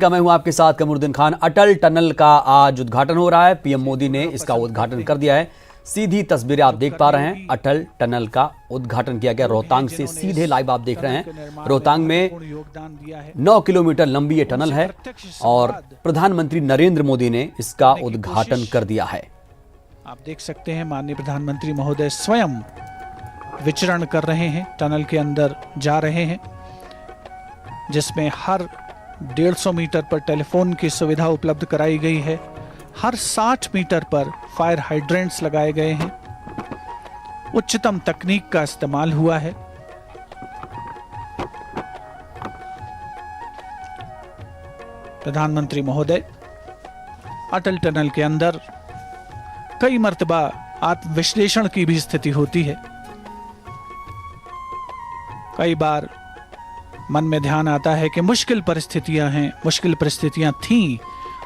मैं हूं आपके साथ कमरुद्दीन खान। अटल टनल का आज उद्घाटन हो रहा है। पीएम मोदी ने इसका उद्घाटन कर दिया है। सीधी तस्वीरें आप देख पा रहे हैं। अटल टनल का उद्घाटन किया गया रोहतांग से सीधे लाइव आप देख रहे हैं। रोहतांग में 9 किलोमीटर लंबी ये टनल है और प्रधानमंत्री नरेंद्र मोदी ने इसका उद्घाटन कर दिया है। आप देख सकते हैं माननीय प्रधानमंत्री महोदय स्वयं विचरण कर रहे हैं, टनल के अंदर जा रहे हैं, जिसमें हर 150 मीटर पर टेलीफोन की सुविधा उपलब्ध कराई गई है। हर 60 मीटर पर फायर हाइड्रेंट्स लगाए गए हैं। उच्चतम तकनीक का इस्तेमाल हुआ है। प्रधानमंत्री महोदय अटल टनल के अंदर कई मर्तबा आत्मविश्लेषण की भी स्थिति होती है। कई बार मन में ध्यान आता है कि मुश्किल परिस्थितियां हैं, मुश्किल परिस्थितियां थीं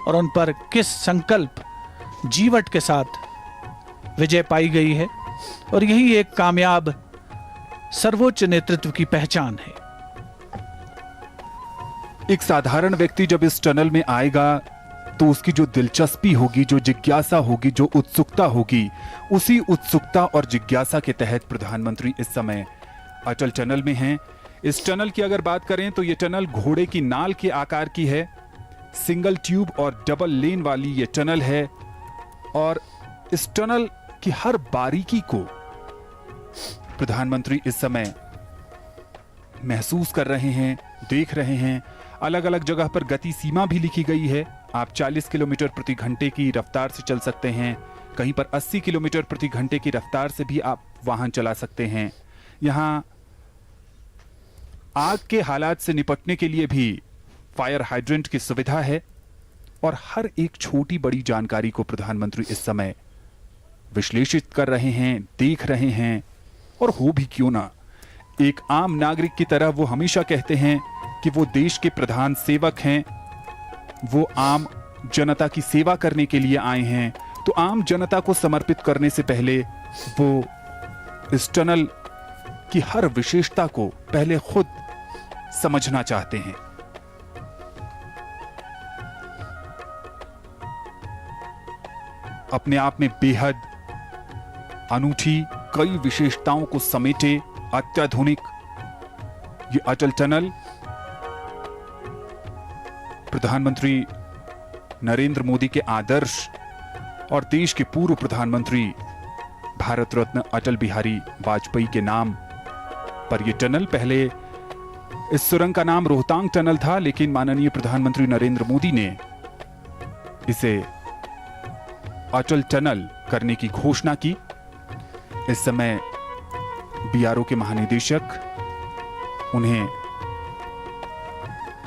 और उन पर किस संकल्प जीवट के साथ विजय पाई गई है, और यही एक कामयाब सर्वोच्च नेतृत्व की पहचान है। एक साधारण व्यक्ति जब इस टनल में आएगा तो उसकी जो दिलचस्पी होगी, जो जिज्ञासा होगी, जो उत्सुकता होगी, उसी उत्सुकता और जिज्ञासा के तहत प्रधानमंत्री इस समय अटल टनल में हैं। इस टनल की अगर बात करें तो ये टनल घोड़े की नाल के आकार की है। सिंगल ट्यूब और डबल लेन वाली ये टनल है और इस टनल की हर बारीकी को प्रधानमंत्री इस समय महसूस कर रहे हैं, देख रहे हैं। अलग अलग जगह पर गति सीमा भी लिखी गई है। आप 40 किलोमीटर प्रति घंटे की रफ्तार से चल सकते हैं, कहीं पर 80 किलोमीटर प्रति घंटे की रफ्तार से भी आप वाहन चला सकते हैं। यहां आग के हालात से निपटने के लिए भी फायर हाइड्रेंट की सुविधा है और हर एक छोटी बड़ी जानकारी को प्रधानमंत्री इस समय विश्लेषित कर रहे हैं, देख रहे हैं। और हो भी क्यों ना, एक आम नागरिक की तरह वो हमेशा कहते हैं कि वो देश के प्रधान सेवक हैं, वो आम जनता की सेवा करने के लिए आए हैं। तो आम जनता को समर्पित करने से पहले वो इस टनल की हर विशेषता को पहले खुद समझना चाहते हैं। अपने आप में बेहद अनूठी कई विशेषताओं को समेटे अत्याधुनिक ये अटल टनल प्रधानमंत्री नरेंद्र मोदी के आदर्श और देश के पूर्व प्रधानमंत्री भारत रत्न अटल बिहारी वाजपेयी के नाम पर यह टनल, पहले इस सुरंग का नाम रोहतांग टनल था, लेकिन माननीय प्रधानमंत्री नरेंद्र मोदी ने इसे अटल टनल करने की घोषणा की। इस समय बीआरओ के महानिदेशक उन्हें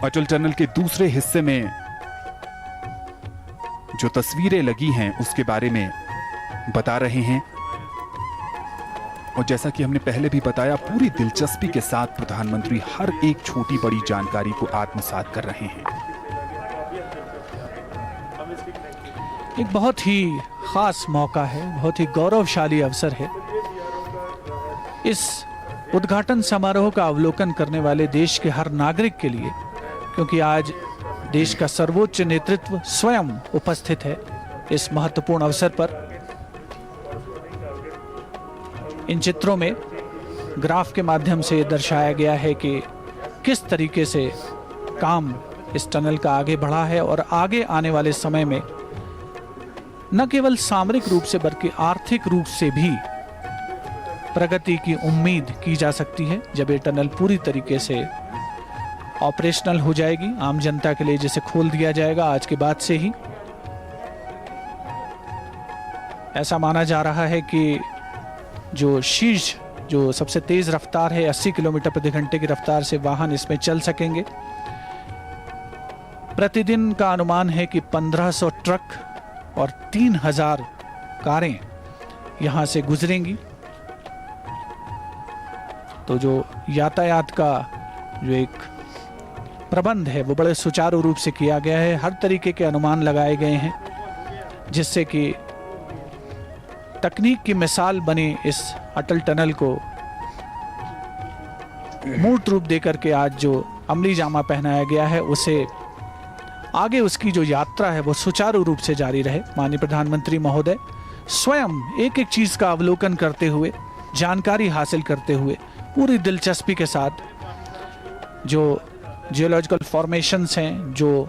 अटल टनल के दूसरे हिस्से में जो तस्वीरें लगी हैं उसके बारे में बता रहे हैं। और जैसा कि हमने पहले भी बताया, पूरी दिलचस्पी के साथ प्रधानमंत्री हर एक छोटी बड़ी जानकारी को आत्मसात कर रहे हैं। एक बहुत ही खास मौका है, बहुत ही गौरवशाली अवसर है। इस उद्घाटन समारोह का अवलोकन करने वाले देश के हर नागरिक के लिए, क्योंकि आज देश का सर्वोच्च नेतृत्व स्वयं उपस्थित है इस महत्वपूर्ण अवसर पर। इन चित्रों में ग्राफ के माध्यम से दर्शाया गया है कि किस तरीके से काम इस टनल का आगे बढ़ा है और आगे आने वाले समय में न केवल सामरिक रूप से बल्कि आर्थिक रूप से भी प्रगति की उम्मीद की जा सकती है जब ये टनल पूरी तरीके से ऑपरेशनल हो जाएगी, आम जनता के लिए जिसे खोल दिया जाएगा आज के बाद से ही। ऐसा माना जा रहा है कि जो शीर्ष, जो सबसे तेज रफ्तार है 80 किलोमीटर प्रति घंटे की रफ्तार से वाहन इसमें चल सकेंगे। प्रतिदिन का अनुमान है कि 1500 ट्रक और 3000 कारें यहां से गुजरेंगी। तो जो यातायात का जो एक प्रबंध है वो बड़े सुचारू रूप से किया गया है। हर तरीके के अनुमान लगाए गए हैं जिससे कि तकनीक की मिसाल बने इस अटल टनल को मूर्त रूप देकर के आज जो अमली जामा पहनाया गया है उसे आगे उसकी जो यात्रा है वो सुचारू रूप से जारी रहे। माननीय प्रधानमंत्री महोदय स्वयं एक एक चीज का अवलोकन करते हुए, जानकारी हासिल करते हुए, पूरी दिलचस्पी के साथ जो जियोलॉजिकल फॉर्मेशंस हैं, जो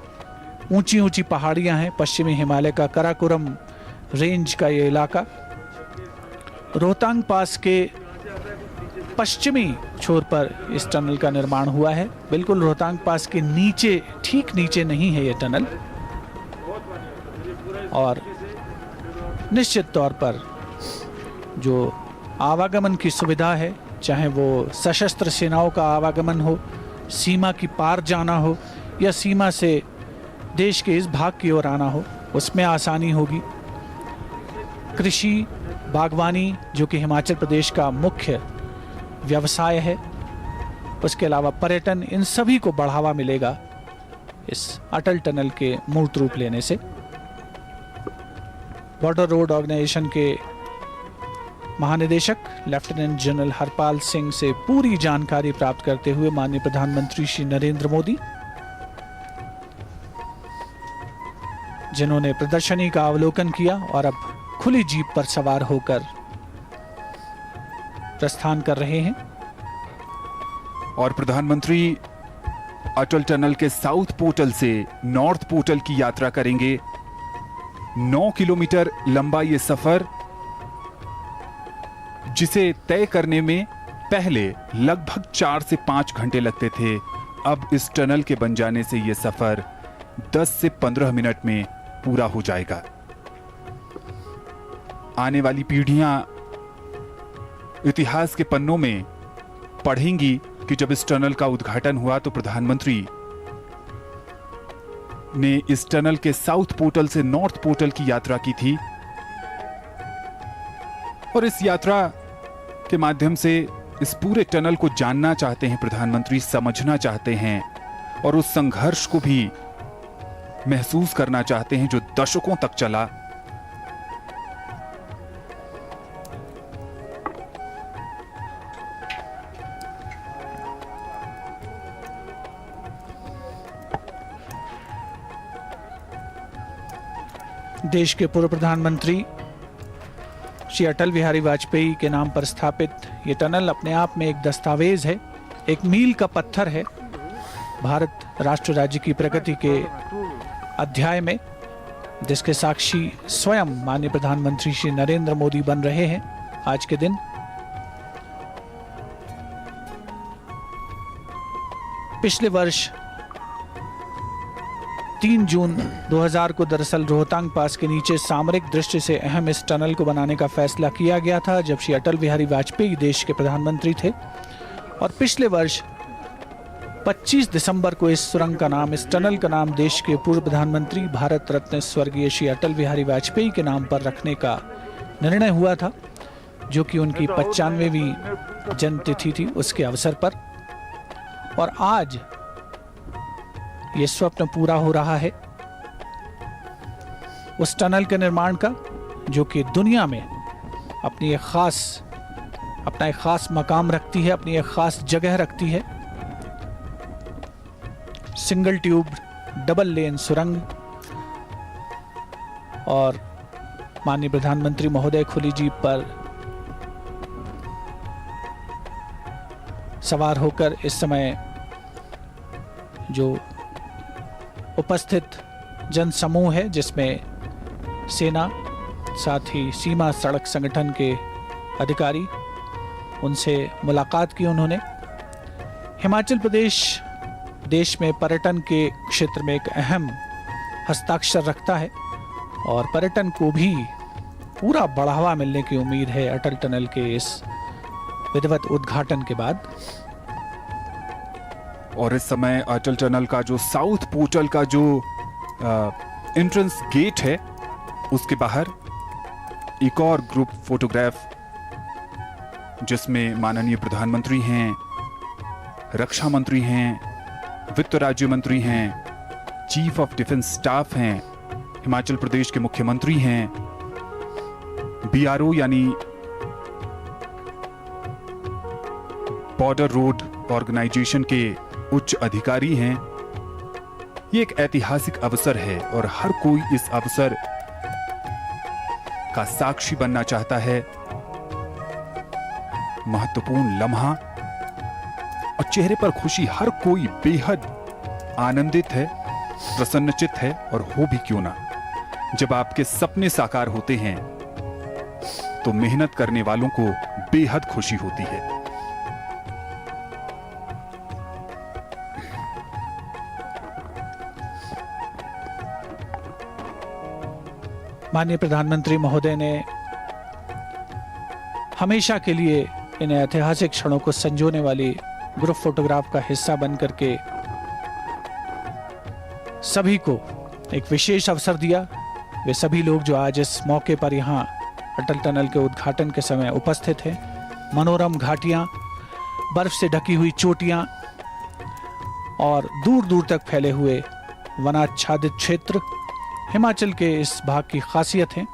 ऊंची ऊंची पहाड़ियां हैं, पश्चिमी हिमालय का कराकोरम रेंज का ये इलाका, रोहतांग पास के पश्चिमी छोर पर इस टनल का निर्माण हुआ है। बिल्कुल रोहतांग पास के नीचे, ठीक नीचे नहीं है ये टनल, और निश्चित तौर पर जो आवागमन की सुविधा है, चाहे वो सशस्त्र सेनाओं का आवागमन हो, सीमा की पार जाना हो, या सीमा से देश के इस भाग की ओर आना हो, उसमें आसानी होगी। कृषि, बागवानी, जो कि हिमाचल प्रदेश का मुख्य व्यवसाय है, उसके अलावा पर्यटन, इन सभी को बढ़ावा मिलेगा इस अटल टनल के मूर्त रूप लेने से। बॉर्डर रोड ऑर्गेनाइजेशन के महानिदेशक लेफ्टिनेंट जनरल हरपाल सिंह से पूरी जानकारी प्राप्त करते हुए माननीय प्रधानमंत्री श्री नरेंद्र मोदी, जिन्होंने प्रदर्शनी का अवलोकन किया और अब खुली जीप पर सवार होकर प्रस्थान कर रहे हैं। और प्रधानमंत्री अटल टनल के साउथ पोर्टल से नॉर्थ पोर्टल की यात्रा करेंगे। 9 किलोमीटर लंबा ये सफर, जिसे तय करने में पहले लगभग 4 से 5 घंटे लगते थे, अब इस टनल के बन जाने से यह सफर 10 से 15 मिनट में पूरा हो जाएगा। आने वाली पीढ़ियां इतिहास के पन्नों में पढ़ेंगी कि जब इस टनल का उद्घाटन हुआ तो प्रधानमंत्री ने इस टनल के साउथ पोर्टल से नॉर्थ पोर्टल की यात्रा की थी, और इस यात्रा के माध्यम से इस पूरे टनल को जानना चाहते हैं प्रधानमंत्री, समझना चाहते हैं, और उस संघर्ष को भी महसूस करना चाहते हैं जो दशकों तक चला। देश के पूर्व प्रधानमंत्री श्री अटल बिहारी वाजपेयी के नाम पर स्थापित ये टनल अपने आप में एक दस्तावेज है, एक मील का पत्थर है भारत राष्ट्र राज्य की प्रगति के अध्याय में, जिसके साक्षी स्वयं माननीय प्रधानमंत्री श्री नरेंद्र मोदी बन रहे हैं आज के दिन। पिछले वर्ष 3 जून 2000 को दरअसल रोहतांग पास के नीचे सामरिक दृष्टि से अहम इस टनल को बनाने का फैसला किया गया था, जब श्री अटल बिहारी वाजपेयी देश के प्रधानमंत्री थे। और पिछले वर्ष 25 दिसंबर को इस सुरंग का नाम, इस टनल का नाम देश के पूर्व प्रधानमंत्री भारत रत्न स्वर्गीय श्री अटल बिहारी वाजपेयी के नाम पर रखने का निर्णय हुआ था, जो कि उनकी 95वीं जन्मतिथि थी, उसके अवसर पर। और आज ये स्वप्न पूरा हो रहा है उस टनल के निर्माण का, जो कि दुनिया में अपना एक खास मकाम रखती है, अपनी एक खास जगह रखती है। सिंगल ट्यूब डबल लेन सुरंग, और माननीय प्रधानमंत्री महोदय खुली जीप पर सवार होकर इस समय जो उपस्थित जन समूह है, जिसमें सेना, साथ ही सीमा सड़क संगठन के अधिकारी, उनसे मुलाकात की उन्होंने। हिमाचल प्रदेश देश में पर्यटन के क्षेत्र में एक अहम हस्ताक्षर रखता है, और पर्यटन को भी पूरा बढ़ावा मिलने की उम्मीद है अटल टनल के इस विधिवत उद्घाटन के बाद। और इस समय अटल टनल का जो साउथ पोर्टल का जो एंट्रेंस गेट है, उसके बाहर एक और ग्रुप फोटोग्राफ, जिसमें माननीय प्रधानमंत्री हैं, रक्षा मंत्री हैं, वित्त राज्य मंत्री हैं, चीफ ऑफ डिफेंस स्टाफ हैं, हिमाचल प्रदेश के मुख्यमंत्री हैं, बीआरओ यानी बॉर्डर रोड ऑर्गेनाइजेशन के उच्च अधिकारी हैं, ये एक ऐतिहासिक अवसर है और हर कोई इस अवसर का साक्षी बनना चाहता है। महत्वपूर्ण लम्हा और चेहरे पर खुशी, हर कोई बेहद आनंदित है, प्रसन्नचित्त है और हो भी क्यों ना। जब आपके सपने साकार होते हैं तो मेहनत करने वालों को बेहद खुशी होती है। माननीय प्रधानमंत्री महोदय ने हमेशा के लिए इन ऐतिहासिक क्षणों को संजोने वाली ग्रुप फोटोग्राफ का हिस्सा बन करके सभी को एक विशेष अवसर दिया। वे सभी लोग जो आज इस मौके पर यहाँ अटल टनल के उद्घाटन के समय उपस्थित हैं। मनोरम घाटियाँ, बर्फ से ढकी हुई चोटियाँ और दूर दूर तक फैले हुए वनाच्छादित क्षेत्र हिमाचल के इस भाग की खासियत है।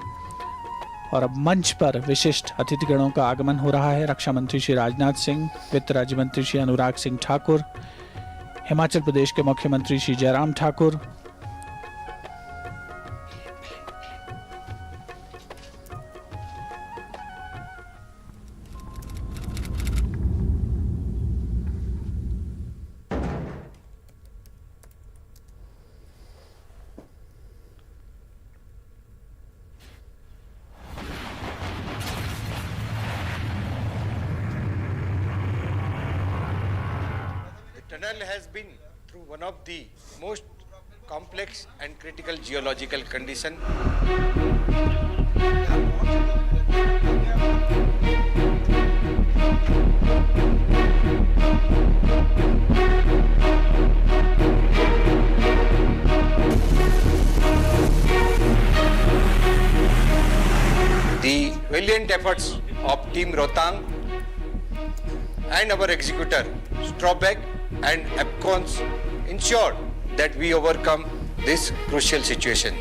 और अब मंच पर विशिष्ट अतिथिगणों का आगमन हो रहा है। रक्षा मंत्री श्री राजनाथ सिंह, वित्त राज्य मंत्री श्री अनुराग सिंह ठाकुर, हिमाचल प्रदेश के मुख्यमंत्री Shri Jairam Thakur, The tunnel has been through one of the most complex and critical geological condition. The valiant efforts of Team Rohtang and our executor Strawbeck and APCONs ensured that we overcome this crucial situation.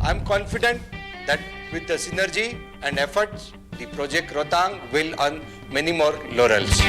I am confident that with the synergy and efforts, the project Rohtang will earn many more laurels.